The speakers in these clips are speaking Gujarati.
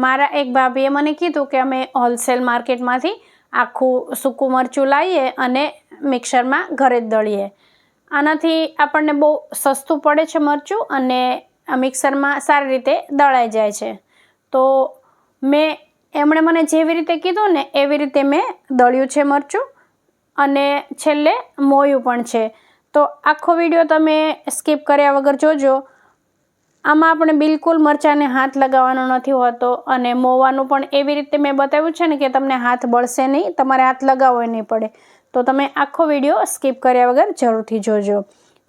મારા એક ભાભીએ મને કીધું કે અમે હોલસેલ માર્કેટમાંથી આખું સૂકું મરચું લાવીએ અને મિક્સરમાં ઘરે જ દળીએ. આનાથી આપણને બહુ સસ્તું પડે છે મરચું અને મિક્સરમાં સારી રીતે દળાઈ જાય છે. તો એમણે મને જેવી રીતે કીધું ને એવી રીતે મેં દળ્યું છે મરચું અને છેલ્લે મોયું પણ છે. તો આખો વિડીયો તમે સ્કીપ કર્યા વગર જોજો. આમાં આપણે બિલકુલ મરચાંને હાથ લગાવવાનો નથી હોતો અને મોવાનું પણ એવી રીતે મેં બતાવ્યું છે ને કે તમને હાથ બળશે નહીં, તમારે હાથ લગાવવો નહીં પડે. તો તમે આખો વિડીયો સ્કીપ કર્યા વગર જરૂરથી જોજો.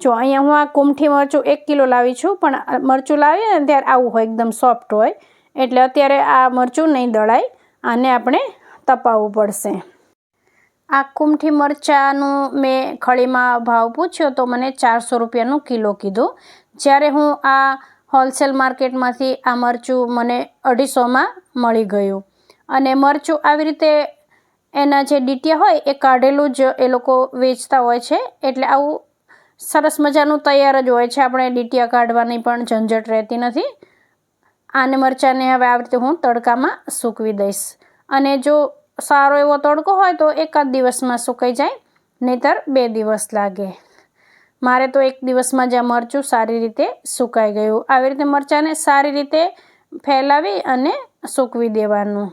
જો અહીંયા હું આ કુમઠી મરચું 1 કિલો લાવી છું, પણ મરચું લાવીએ ને ત્યારે આવું હોય, એકદમ સોફ્ટ હોય. એટલે અત્યારે આ મરચું નહીં દળાય, આને આપણે તપાવવું પડશે. આ કુમઠી મરચાંનું મેં ખળીમાં ભાવ પૂછ્યો તો મને 400 રૂપિયાનું કિલો કીધું. જ્યારે હું આ હોલસેલ માર્કેટમાંથી આ મરચું મને 250માં મળી ગયું. અને મરચું આવી રીતે એના જે ડીટીયા હોય એ કાઢેલું જ એ લોકો વેચતા હોય છે. એટલે આવું સરસ મજાનું તૈયાર જ હોય છે. આપણે ડીટીયા કાઢવાની પણ ઝંઝટ રહેતી નથી. આને મરચાંને હવે આવી રીતે હું તડકામાં સૂકવી દઈશ. અને જો સારો એવો તડકો હોય તો 1 જ દિવસમાં સુકાઈ જાય, નહીંતર 2 દિવસ લાગે. મારે તો 1 દિવસમાં જ આ મરચું સારી રીતે સુકાઈ ગયું. આવી રીતે મરચાંને સારી રીતે ફેલાવી અને સૂકવી દેવાનું.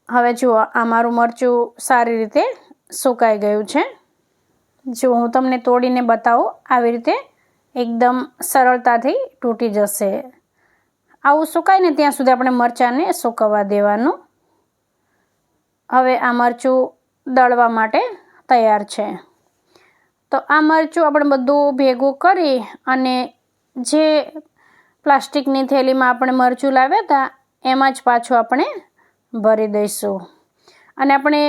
હવે જુઓ, આ મારું મરચું સારી રીતે સુકાઈ ગયું છે. જો હું તમને તોડીને બતાવું, આવી રીતે એકદમ સરળતાથી તૂટી જશે. આવું સુકાય ને ત્યાં સુધી આપણે મરચાંને સૂકવવા દેવાનું. હવે આ મરચું દળવા માટે તૈયાર છે. તો આ મરચું આપણે બધું ભેગું કરી અને જે પ્લાસ્ટિકની થેલીમાં આપણે મરચું લાવ્યા હતા એમાં જ પાછું આપણે ભરી દઈશું. અને આપણે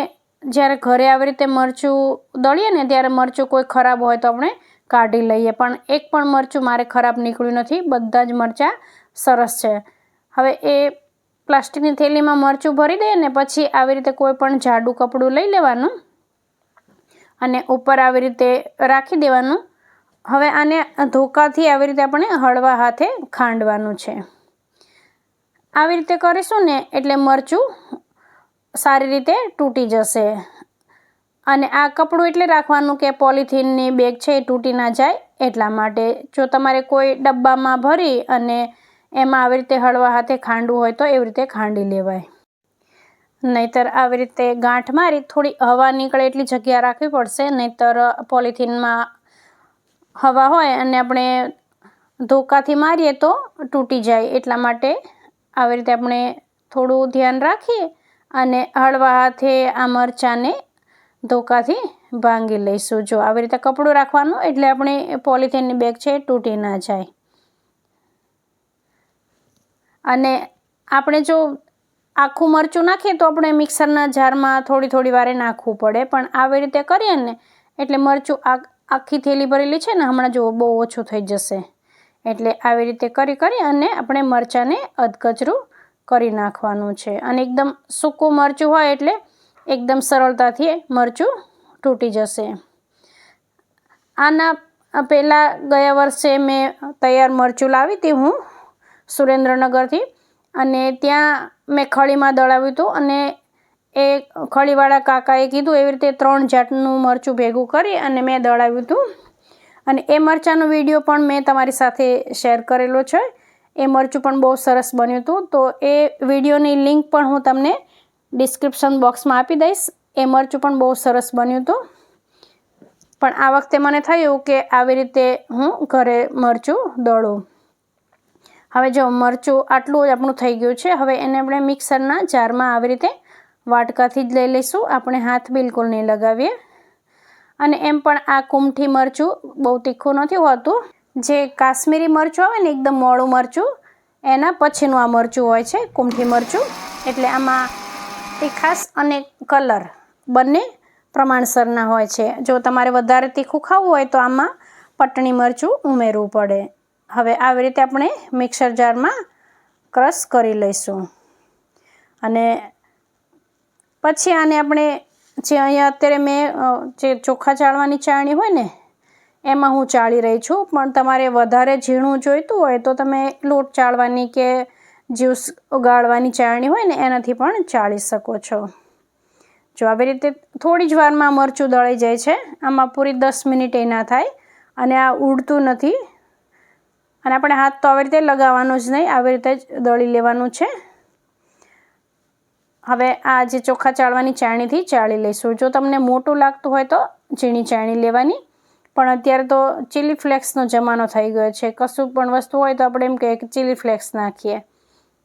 જ્યારે ઘરે આવી રીતે મરચું દળીએ ને ત્યારે મરચું કોઈ ખરાબ હોય તો આપણે કાઢી લઈએ, પણ એક પણ મરચું મારે ખરાબ નીકળ્યું નથી. બધા જ મરચાં સરસ છે. હવે એ પ્લાસ્ટિકની થેલીમાં મરચું ભરી દઈએ ને પછી આવી રીતે કોઈ પણ જાડું કપડું લઈ લેવાનું અને ઉપર આવી રીતે રાખી દેવાનું. હવે આને ધોકાથી આવી રીતે આપણે હળવા હાથે ખાંડવાનું છે. આવી રીતે કરીશું ને એટલે મરચું સારી રીતે તૂટી જશે. અને આ કપડું એટલે રાખવાનું કે પોલિથીનની બેગ છે એ તૂટી ના જાય એટલા માટે. જો તમારે કોઈ ડબ્બામાં ભરી અને એમાં આવી રીતે હળવા હાથે ખાંડવું હોય તો એવી રીતે ખાંડી લેવાય. નહીંતર આવી રીતે ગાંઠ મારી થોડી હવા નીકળે એટલી જગ્યા રાખવી પડશે, નહીંતર પોલિથીનમાં હવા હોય અને આપણે ધોકાથી મારીએ તો તૂટી જાય. એટલા માટે આવી રીતે આપણે થોડું ધ્યાન રાખીએ અને હળવા હાથે આ મરચાંને ધોકાથી ભાંગી લઈશું. જો આવી રીતે કપડું રાખવાનું એટલે આપણે પોલિથીનની બેગ છે એ તૂટી ના જાય. અને આપણે જો આખું મરચું નાખીએ તો આપણે મિક્સરના જારમાં થોડી વારે નાખવું પડે, પણ આવી રીતે કરીએ ને એટલે મરચું આખી થેલી ભરેલી છે ને હમણાં જો બહુ ઓછું થઈ જશે. એટલે આવી રીતે કરી અને આપણે મરચાંને અધકચરું કરી નાખવાનું છે. અને એકદમ સૂકું મરચું હોય એટલે એકદમ સરળતાથી મરચું તૂટી જશે. આના પહેલાં ગયા વર્ષે મેં તૈયાર મરચું લાવી હતી હું સુરેન્દ્રનગરથી, અને ત્યાં મેં ખળીમાં દળાવ્યું હતું. અને એ ખળીવાળા કાકાએ કીધું એવી રીતે 3 જાતનું મરચું ભેગું કરી અને મેં દળાવ્યું હતું. અને એ મરચાંનો વિડીયો પણ મેં તમારી સાથે શેર કરેલો છે. એ મરચું પણ બહુ સરસ બન્યું હતું. તો એ વિડીયોની લિંક પણ હું તમને ડિસ્ક્રિપ્શન બોક્સમાં આપી દઈશ. એ મરચું પણ બહુ સરસ બન્યું હતું. પણ આ વખતે મને થયું કે આવી રીતે હું ઘરે મરચું દળું. હવે જો મરચું આટલું જ આપણું થઈ ગયું છે. હવે એને આપણે મિક્સરના જારમાં આવી રીતે વાટકાથી જ લઈ લઈશું. આપણે હાથ બિલકુલ નહીં લગાવીએ. અને એમ પણ આ કુમઠી મરચું બહુ તીખું નથી હોતું. જે કાશ્મીરી મરચું આવે ને એકદમ મોળું મરચું, એના પછીનું આ મરચું હોય છે કુમઠી મરચું. એટલે આમાં તીખાશ અને કલર બંને પ્રમાણસરના હોય છે. જો તમારે વધારે તીખું ખાવું હોય તો આમાં પટણી મરચું ઉમેરવું પડે. હવે આવી રીતે આપણે મિક્સર જારમાં ક્રશ કરી લઈશું. અને પછી આને આપણે જે અહીંયા અત્યારે મેં જે ચોખા ચાળવાની ચાળણી હોય ને એમાં હું ચાળી રહી છું. પણ તમારે વધારે ઝીણું જોઈતું હોય તો તમે લોટ ચાળવાની કે જ્યુસ ગાળવાની ચાળણી હોય ને એનાથી પણ ચાળી શકો છો. જો આવી રીતે થોડી જ વારમાં મરચું દળાઈ જાય છે. આમાં પૂરી 10 મિનિટ ના થાય અને આ ઉડતું નથી. અને આપણે હાથ તો આવી રીતે લગાવવાનો જ નહીં, આવી રીતે જ દળી લેવાનું છે. હવે આ જે ચોખા ચાળવાની ચાળણીથી ચાળી લઈશું. જો તમને મોટું લાગતું હોય તો ઝીણી ચાળણી લેવાની, પણ અત્યારે તો ચીલી ફ્લેક્સનો જમાનો થઈ ગયો છે. કશું પણ વસ્તુ હોય તો આપણે એમ કહીએ કે ચીલી ફ્લેક્સ નાખીએ.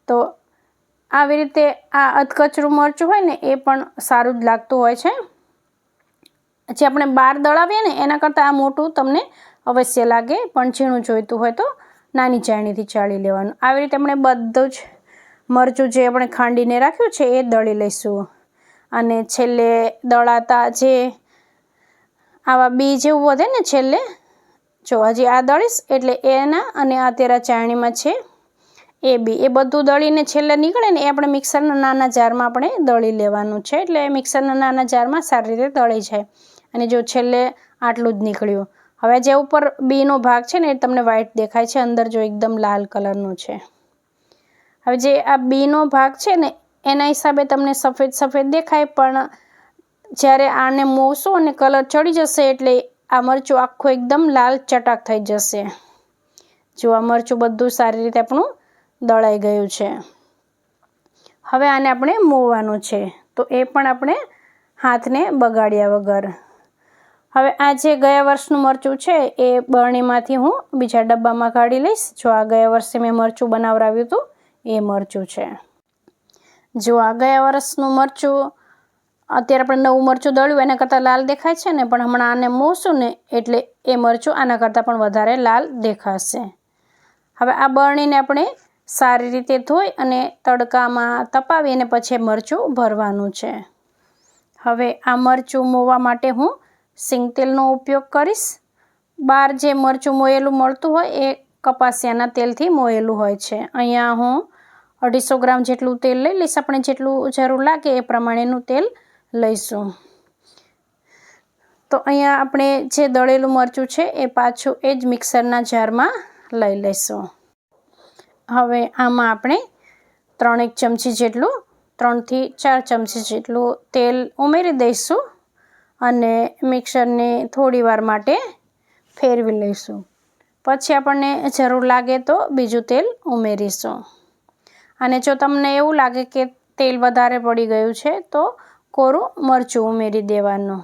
તો આવી રીતે આ અધકચરું મરચું હોય ને એ પણ સારું જ લાગતું હોય છે. જે આપણે બહાર દળાવીએ ને એના કરતાં આ મોટું તમને અવશ્ય લાગે, પણ ઝીણું જોઈતું હોય તો નાની ચાળણીથી ચાળી લેવાનું. આવી રીતે આપણે બધું જ મરચું જે આપણે ખાંડીને રાખ્યું છે એ દળી લઈશું. અને છેલ્લે દળાતા જે આવા બી જેવું વધે ને છેલ્લે, જો હજી આ દળીશ એટલે એના અને આ તેરા ચાળણીમાં છે એ બી, એ બધું દળીને છેલ્લે નીકળે ને એ આપણે મિક્સરના નાના જારમાં આપણે દળી લેવાનું છે. એટલે મિક્સરના નાના જારમાં સારી રીતે દળી જાય. અને જો છેલ્લે આટલું જ નીકળ્યું. હવે જે ઉપર બીનો ભાગ છે ને એ તમને વ્હાઈટ દેખાય છે, અંદર જો એકદમ લાલ કલરનું છે. હવે જે આ બીનો ભાગ છે ને એના હિસાબે તમને સફેદ સફેદ દેખાય, પણ જ્યારે આને મોસું અને કલર ચડી જશે એટલે આ મરચું આખું એકદમ લાલ ચટાક થઈ જશે. જો આ મરચું બધું સારી રીતે આપણું દળાઈ ગયું છે. હવે આને આપણે મોવાનું છે, તો એ પણ આપણે હાથને બગાડ્યા વગર. હવે આ જે ગયા વર્ષનું મરચું છે એ બરણીમાંથી હું બીજા ડબ્બામાં કાઢી લઈશ. જો આ ગયા વર્ષે મેં મરચું બનાવરાવ્યું હતું એ મરચું છે. જો આ ગયા વર્ષનું મરચું, અત્યારે આપણે નવું મરચું દળ્યું એના કરતાં લાલ દેખાય છે ને, પણ હમણાં આને મોસું ને એટલે એ મરચું આના કરતાં પણ વધારે લાલ દેખાશે. હવે આ બરણીને આપણે સારી રીતે ધોઈ અને તડકામાં તપાવી અને પછી મરચું ભરવાનું છે. હવે આ મરચું મોવા માટે હું સિંગ તેલનો ઉપયોગ કરીશ. બહાર જે મરચું મોયેલું મળતું હોય એ કપાસિયાના તેલથી મોયેલું હોય છે. અહીંયા હું 250 ગ્રામ જેટલું તેલ લઈ લઈશ. આપણે જેટલું જરૂર લાગે એ પ્રમાણેનું તેલ લઈશું. તો અહીંયા આપણે જે દળેલું મરચું છે એ પાછું એ જ મિક્સરના જારમાં લઈ લઈશું. હવે આમાં આપણે 3 ચમચી જેટલું, 3 થી 4 ચમચી જેટલું તેલ ઉમેરી દઈશું અને મિક્સરને થોડી વાર માટે ફેરવી લઈશું. પછી આપણને જરૂર લાગે તો બીજું તેલ ઉમેરીશું. અને જો તમને એવું લાગે કે તેલ વધારે પડી ગયું છે તો કોરું મરચું ઉમેરી દેવાનું.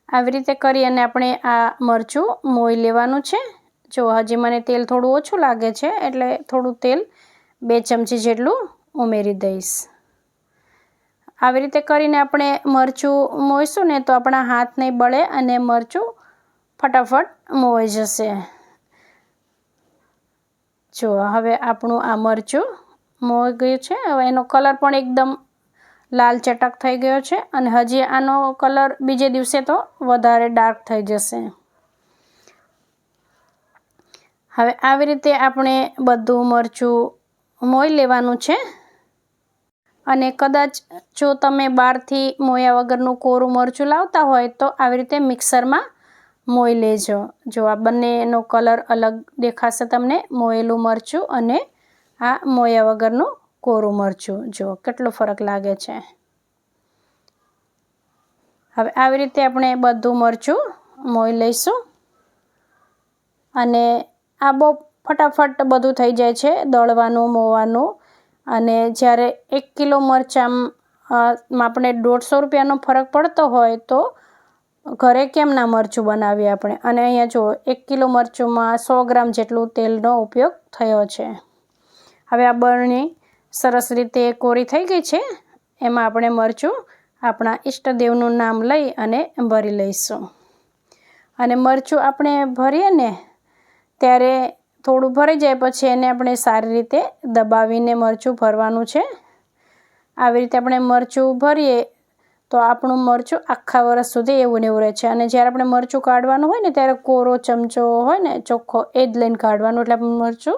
આવી રીતે કરી અને આપણે આ મરચું મોઈ લેવાનું છે. જો હજી મને તેલ થોડું ઓછું લાગે છે એટલે થોડું તેલ 2 ચમચી જેટલું ઉમેરી દઈશ. આવી રીતે કરીને આપણે મરચું મોઈશું ને તો આપણા હાથ નહીં બળે અને મરચું ફટાફટ મોવાઈ જશે. જો હવે આપણું આ મરચું મોવાઈ ગયું છે. હવે એનો કલર પણ એકદમ લાલ ચટક થઈ ગયો છે અને હજી આનો કલર બીજે દિવસે તો વધારે ડાર્ક થઈ જશે. હવે આવી રીતે આપણે બધું મરચું મોઈ લેવાનું છે. અને કદાચ જો તમે બહારથી મોયા વગરનું કોરું મરચું લાવતા હોય તો આવી રીતે મિક્સરમાં મોઈ લેજો. જો આ બંનેનો કલર અલગ દેખાશે તમને, મોયેલું મરચું અને આ મોયા વગરનું કોરું મરચું. જો કેટલો ફરક લાગે છે. હવે આવી રીતે આપણે બધું મરચું મોઈ લઈશું. અને આ બહુ ફટાફટ બધું થઈ જાય છે, દળવાનું, મોવાનું. અને જ્યારે 1 કિલો મરચાંમાં આપણે 150 રૂપિયાનો ફરક પડતો હોય તો ઘરે કેમ ના મરચું બનાવીએ આપણે. અને અહીંયા જો 1 કિલો મરચુંમાં 100 ગ્રામ જેટલું તેલનો ઉપયોગ થયો છે. હવે આ બરણી સરસ રીતે કોરી થઈ ગઈ છે. એમાં આપણે મરચું આપણા ઈષ્ટદેવનું નામ લઈ અને ભરી લઈશું. અને મરચું આપણે ભરીએ ને ત્યારે થોડું ભરાઈ જાય પછી એને આપણે સારી રીતે દબાવીને મરચું ભરવાનું છે. આવી રીતે આપણે મરચું ભરીએ તો આપણું મરચું આખા વર્ષ સુધી એવું ને એવું રહે છે. અને જ્યારે આપણે મરચું કાઢવાનું હોય ને ત્યારે કોરો ચમચો હોય ને ચોખ્ખો એ જ લઈને કાઢવાનું, એટલે આપણું મરચું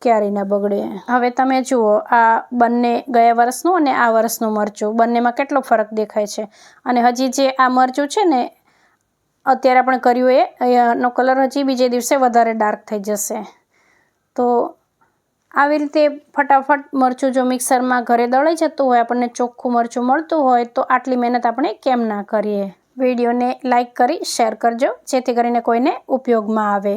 ક્યારેય ના બગડે. હવે તમે જુઓ આ બંને ગયા વર્ષનું અને આ વર્ષનું મરચું બંનેમાં કેટલો ફરક દેખાય છે. અને હજી જે આ મરચું છે ને અત્યારે આપણે કર્યું એનો કલર હજી બીજે દિવસે વધારે ડાર્ક થઈ જશે. તો આવી રીતે ફટાફટ મરચું જો મિક્સરમાં ઘરે દળાઈ જતું હોય, આપણને ચોખ્ખું મરચું મળતું હોય, તો આટલી મહેનત આપણે કેમ ના કરીએ. વિડીયોને લાઇક કરી શેર કરજો, જેથી કરીને કોઈને ઉપયોગમાં આવે.